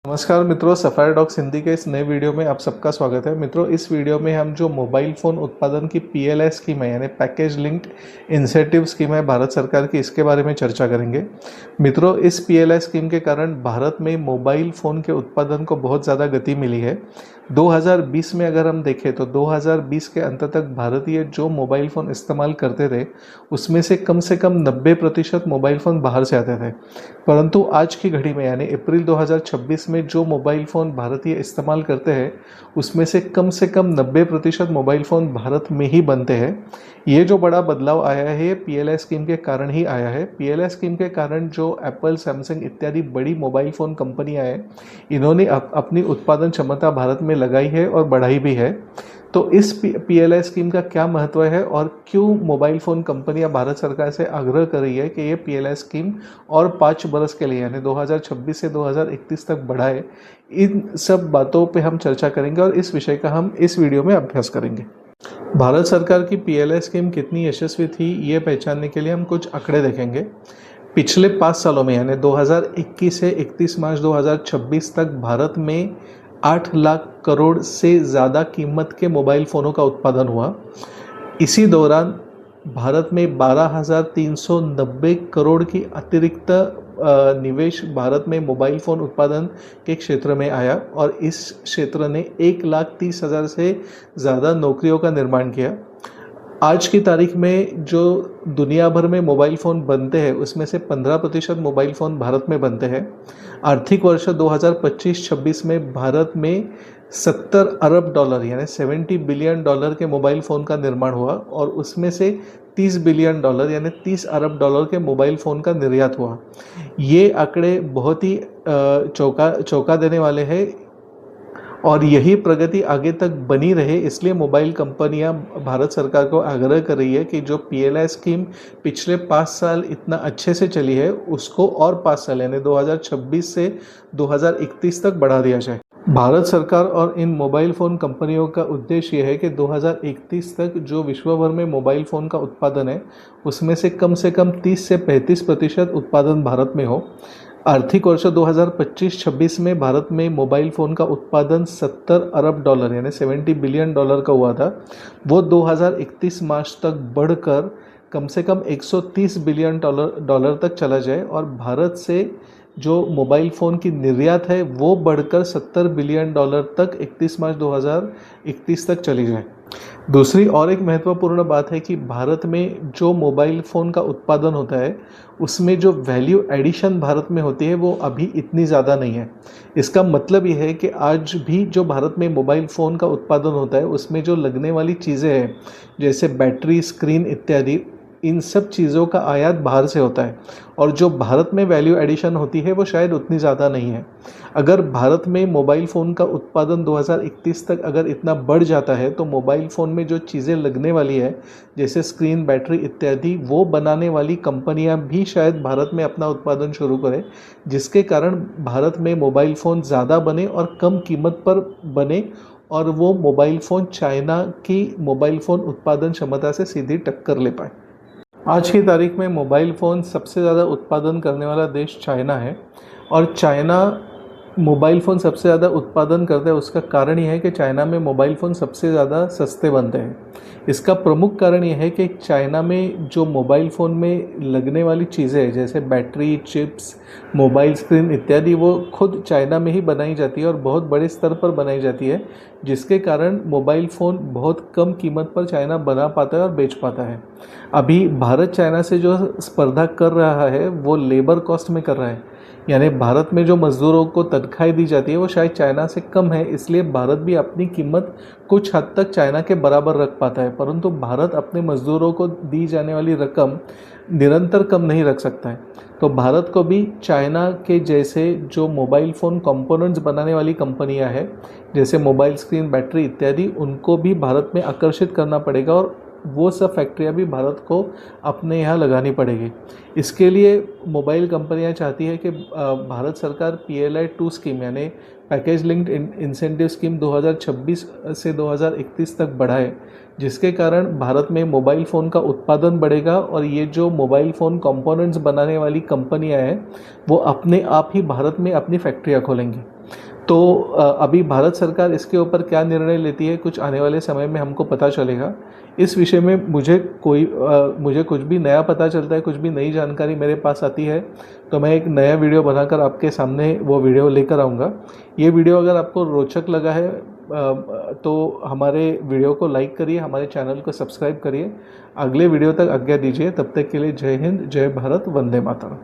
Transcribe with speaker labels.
Speaker 1: नमस्कार मित्रों, safari dogs Hindi के इस नए वीडियो में आप सबका स्वागत है। मित्रों, इस वीडियो में हम जो मोबाइल फ़ोन उत्पादन की पीएलआई स्कीम है यानी पैकेज लिंक्ड इंसेंटिव स्कीम है भारत सरकार की, इसके बारे में चर्चा करेंगे। मित्रों, इस पीएलआई स्कीम के कारण भारत में मोबाइल फ़ोन के उत्पादन को बहुत ज़्यादा गति मिली है। 2020 में अगर हम देखें तो 2020 के अंत तक भारतीय जो मोबाइल फ़ोन इस्तेमाल करते थे उसमें से कम 90% मोबाइल फ़ोन बाहर से आते थे। परंतु आज की घड़ी में यानी अप्रैल 2026 में जो मोबाइल फ़ोन भारतीय इस्तेमाल करते हैं उसमें से कम 90% मोबाइल फ़ोन भारत में ही बनते हैं। ये जो बड़ा बदलाव आया है ये पीएलआई स्कीम के कारण ही आया है। पीएलआई स्कीम के कारण जो एप्पल, सैमसंग इत्यादि बड़ी मोबाइल फ़ोन कंपनियां हैं, इन्होंने अपनी उत्पादन क्षमता भारत में लगाई है और बढ़ाई भी है। तो इस पीएलआई स्कीम का क्या महत्व है और क्यों मोबाइल फ़ोन कंपनियां भारत सरकार से आग्रह कर रही है कि ये पीएलआई स्कीम और 5 बरस के लिए यानी 2026 से 2031 तक बढ़ाए, इन सब बातों पे हम चर्चा करेंगे और इस विषय का हम इस वीडियो में अभ्यास करेंगे। भारत सरकार की पीएलआई स्कीम कितनी यशस्वी थी ये पहचानने के लिए हम कुछ आंकड़े देखेंगे। पिछले 5 सालों में यानी 2021 से 31 मार्च 2026 तक भारत में 8 लाख करोड़ से ज़्यादा कीमत के मोबाइल फ़ोनों का उत्पादन हुआ। इसी दौरान भारत में 12,390 करोड़ की अतिरिक्त निवेश भारत में मोबाइल फ़ोन उत्पादन के क्षेत्र में आया और इस क्षेत्र ने 1,30,000 से ज़्यादा नौकरियों का निर्माण किया। आज की तारीख में जो दुनिया भर में मोबाइल फ़ोन बनते हैं उसमें से 15% मोबाइल फ़ोन भारत में बनते हैं। आर्थिक वर्ष 2025-26 में भारत में 70 अरब डॉलर यानी 70 बिलियन डॉलर के मोबाइल फ़ोन का निर्माण हुआ और उसमें से 30 बिलियन डॉलर यानी 30 अरब डॉलर के मोबाइल फ़ोन का निर्यात हुआ। ये आंकड़े बहुत ही चौंका देने वाले हैं और यही प्रगति आगे तक बनी रहे, इसलिए मोबाइल कंपनियां भारत सरकार को आग्रह कर रही है कि जो पीएलआई स्कीम पिछले 5 साल इतना अच्छे से चली है उसको और 5 साल यानी 2026 से 2031 तक बढ़ा दिया जाए। भारत सरकार और इन मोबाइल फ़ोन कंपनियों का उद्देश्य यह है कि 2031 तक जो विश्व भर में मोबाइल फ़ोन का उत्पादन है उसमें से कम 30 से 35% उत्पादन भारत में हो। आर्थिक वर्ष 2025-26 में भारत में मोबाइल फ़ोन का उत्पादन 70 अरब डॉलर यानी 70 बिलियन डॉलर का हुआ था। वो 2031 मार्च तक बढ़कर कम से कम 130 बिलियन डॉलर तक चला जाए और भारत से जो मोबाइल फ़ोन की निर्यात है वो बढ़कर 70 बिलियन डॉलर तक 31 मार्च 2031 तक चली जाए। दूसरी और एक महत्वपूर्ण बात है कि भारत में जो मोबाइल फ़ोन का उत्पादन होता है उसमें जो वैल्यू एडिशन भारत में होती है वो अभी इतनी ज़्यादा नहीं है। इसका मतलब ये है कि आज भी जो भारत में मोबाइल फ़ोन का उत्पादन होता है उसमें जो लगने वाली चीज़ें हैं जैसे बैटरी, स्क्रीन इत्यादि, इन सब चीज़ों का आयात बाहर से होता है और जो भारत में वैल्यू एडिशन होती है वो शायद उतनी ज़्यादा नहीं है। अगर भारत में मोबाइल फ़ोन का उत्पादन 2031 तक अगर इतना बढ़ जाता है तो मोबाइल फ़ोन में जो चीज़ें लगने वाली है जैसे स्क्रीन, बैटरी इत्यादि, वो बनाने वाली कंपनियां भी शायद भारत में अपना उत्पादन शुरू करें, जिसके कारण भारत में मोबाइल फ़ोन ज़्यादा बने और कम कीमत पर बने और वो मोबाइल फ़ोन चाइना की मोबाइल फ़ोन उत्पादन क्षमता से सीधी टक्कर ले पाए। आज की तारीख में मोबाइल फ़ोन सबसे ज़्यादा उत्पादन करने वाला देश चाइना है और चाइना मोबाइल फ़ोन सबसे ज़्यादा उत्पादन करता है। उसका कारण यह है कि चाइना में मोबाइल फ़ोन सबसे ज़्यादा सस्ते बनते हैं। इसका प्रमुख कारण यह है कि चाइना में जो मोबाइल फ़ोन में लगने वाली चीज़ें हैं जैसे बैटरी, चिप्स, मोबाइल स्क्रीन इत्यादि, वो खुद चाइना में ही बनाई जाती है और बहुत बड़े स्तर पर बनाई जाती है, जिसके कारण मोबाइल फ़ोन बहुत कम कीमत पर चाइना बना पाता है और बेच पाता है। अभी भारत चाइना से जो स्पर्धा कर रहा है वो लेबर कॉस्ट में कर रहा है, यानी भारत में जो मज़दूरों को तनख्वाहें दी जाती है वो शायद चाइना से कम है, इसलिए भारत भी अपनी कीमत कुछ हद तक चाइना के बराबर रख पाता है। परंतु भारत अपने मज़दूरों को दी जाने वाली रकम निरंतर कम नहीं रख सकता है। तो भारत को भी चाइना के जैसे जो मोबाइल फ़ोन कंपोनेंट्स बनाने वाली कंपनियां हैं जैसे मोबाइल स्क्रीन, बैटरी इत्यादि, उनको भी भारत में आकर्षित करना पड़ेगा और वो सब फैक्ट्रियां भी भारत को अपने यहाँ लगानी पड़ेगी। इसके लिए मोबाइल कंपनियां चाहती है कि भारत सरकार पीएलआई 2 स्कीम यानी पैकेज लिंक्ड इंसेंटिव स्कीम 2026 से 2031 तक बढ़ाए, जिसके कारण भारत में मोबाइल फ़ोन का उत्पादन बढ़ेगा और ये जो मोबाइल फ़ोन कंपोनेंट्स बनाने वाली कंपनियां हैं वो अपने आप ही भारत में अपनी फैक्ट्रियां खोलेंगी। तो अभी भारत सरकार इसके ऊपर क्या निर्णय लेती है कुछ आने वाले समय में हमको पता चलेगा। इस विषय में मुझे कुछ भी नया पता चलता है, कुछ भी नई जानकारी मेरे पास आती है तो मैं एक नया वीडियो बनाकर आपके सामने वो वीडियो लेकर आऊँगा। ये वीडियो अगर आपको रोचक लगा है तो हमारे वीडियो को लाइक करिए, हमारे चैनल को सब्सक्राइब करिए। अगले वीडियो तक आज्ञा दीजिए, तब तक के लिए जय हिंद, जय भारत, वंदे मातरम।